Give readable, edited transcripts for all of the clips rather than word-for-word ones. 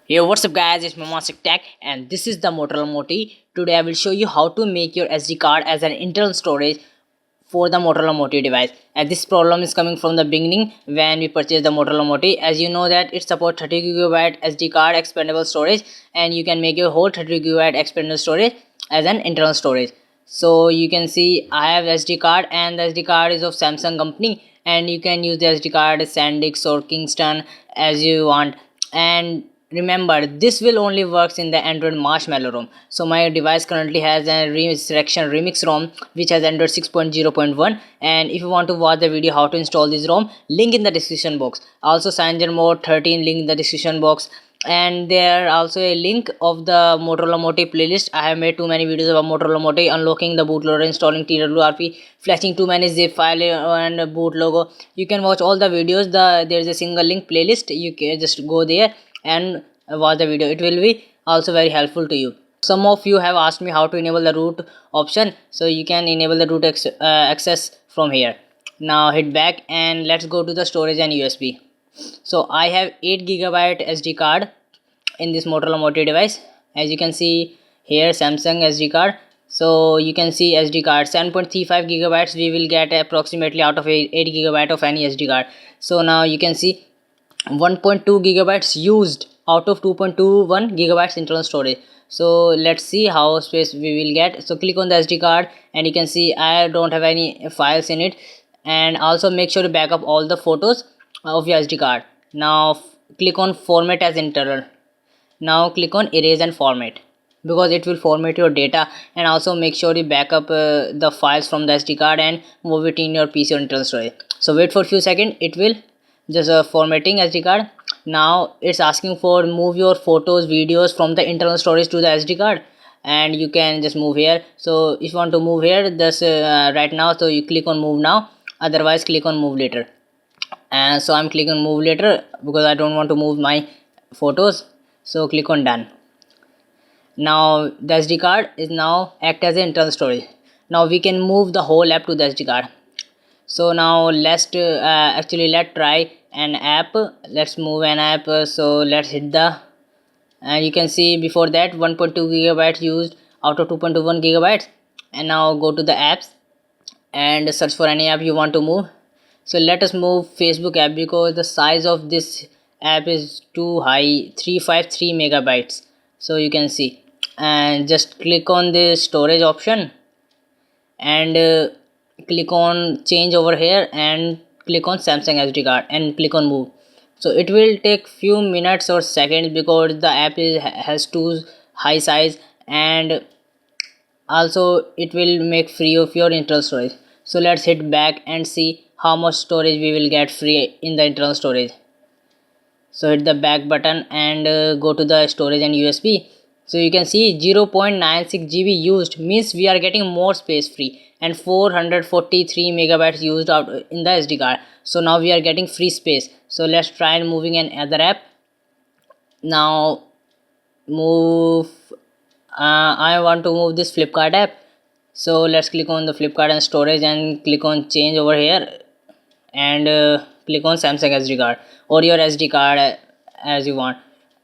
Hey, what's up guys, it's Mamasik Tech and this is the Motorola Moti. Today I will show you how to make your SD card as an internal storage for the Motorola Moti device. And this problem is coming from the beginning when we purchased the Motorola Moti. As you know that it supports 30GB SD card expandable storage and you can make your whole 30GB expandable storage as an internal storage. So you can see I have SD card and the SD card is of Samsung company and you can use the SD card SanDisk or Kingston as you want. And remember, this will only works in the Android Marshmallow ROM. So my device currently has a Resurrection Remix ROM which has Android 6.0.1, and if you want to watch the video how to install this ROM, link in the description box. Also Cyanogen Mode 13 link in the description box, and there also a link of the Motorola Moti playlist. I have made too many videos about Motorola Moti, unlocking the bootloader, installing TWRP, flashing too many zip file and boot logo. You can watch all the videos. There is a single link playlist. You can just go there and watch the video. It will be also very helpful to you. Some of you have asked me how to enable the root option, so you can enable the root access from here. Now hit back and let's go to the storage and USB. So I have 8GB SD card in this Motorola Moto device. As you can see here, Samsung SD card. So you can see SD card 7.35GB we will get approximately out of 8GB of any SD card. So now you can see 1.2GB used out of 2.21GB internal storage. So let's see how space we will get. So click on the SD card and you can see I don't have any files in it. And also make sure to back up all the photos of your SD card. Now click on format as internal. Now click on erase and format, because it will format your data. And also make sure you back up the files from the SD card and move it in your PC or internal storage. So wait for a few seconds, it will just formatting SD card. Now it's asking for move your photos videos from the internal storage to the SD card, and you can just move here. So if you want to move here this right now, so you click on move now, otherwise click on move later. And so I'm clicking move later because I don't want to move my photos. So click on done. Now the SD card is now act as an internal storage. Now we can move the whole app to the SD card. So now let's let's try an app. Let's move an app. So let's hit the, and you can see before that 1.2GB used out of 2.21GB. And now go to the apps and search for any app you want to move. So let us move Facebook app because the size of this app is too high, 353 MB. So you can see, and just click on the storage option and click on change over here and click on Samsung SD card and click on move. So it will take few minutes or seconds because the app has too high size, and also it will make free of your internal storage. So let's hit back and see how much storage we will get free in the internal storage. So hit the back button and go to the storage and USB. So you can see 0.96GB used, means we are getting more space free, and 443 MB used out in the SD card. So now we are getting free space. So let's try and moving another app. Now move, I want to move this Flipkart app. So let's click on the Flipkart and storage and click on change over here and click on Samsung SD card or your SD card as you want.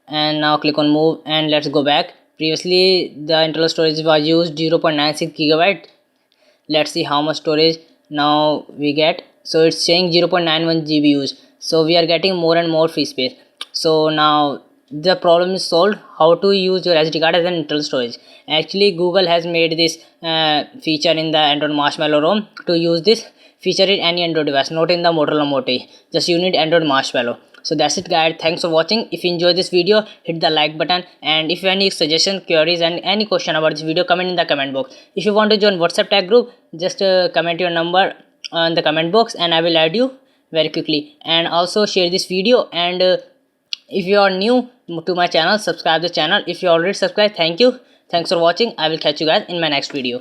And now click on move and let's go back. Previously the internal storage was used 0.96GB. Let's see how much storage now we get. So it's saying 0.91GB used. So we are getting more and more free space. So now the problem is solved, how to use your SD card as an internal storage. Actually Google has made this feature in the Android Marshmallow ROM to use this feature in any Android device, not in the Motorola Moto. Just you need Android Marshmallow. So that's it guys, thanks for watching. If you enjoyed this video, hit the like button, and if you have any suggestions, queries and any question about this video, comment in the comment box. If you want to join WhatsApp tag group, just comment your number in the comment box and I will add you very quickly. And also share this video, and if you are new to my channel, subscribe the channel. If you already subscribed, thank you. Thanks for watching. I will catch you guys in my next video.